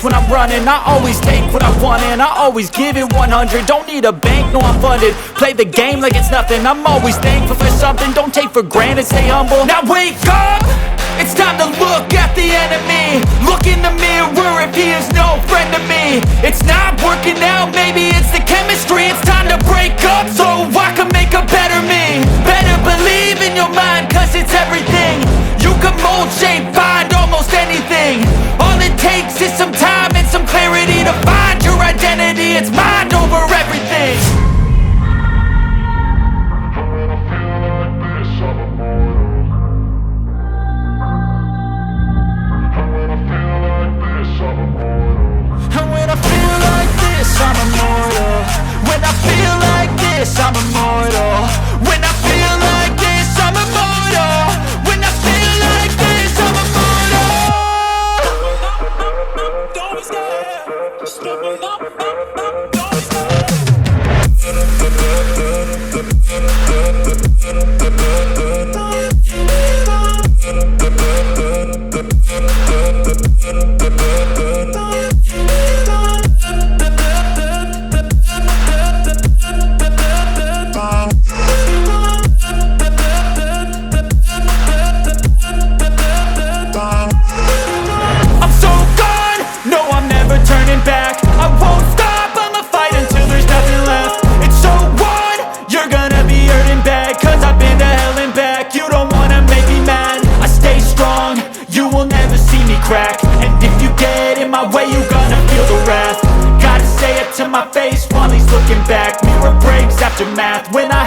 when I'm running. I always take what I want and I always give it 100. Don't need a bank, no I'm funded. Play the game like it's nothing. I'm always thankful for something. Don't take for granted, stay humble. Now wake up! It's time to look at the enemy. Look in the mirror if he is no friend to me. It's not working out, maybe it's the chemistry. It's time to break up so I can make a better me. Better believe in your mind, cause it's everything. You can mold, shape, find almost anything. All it takes is some time and some clarity to find your identity. It's mind over everything. I'm immortal. When I feel like this, I'm immortal. When I feel like this, I'm immortal. When I feel like this, I'm immortal. Don't stop. Just step up. To my face while he's looking back. Mirror breaks after math. When I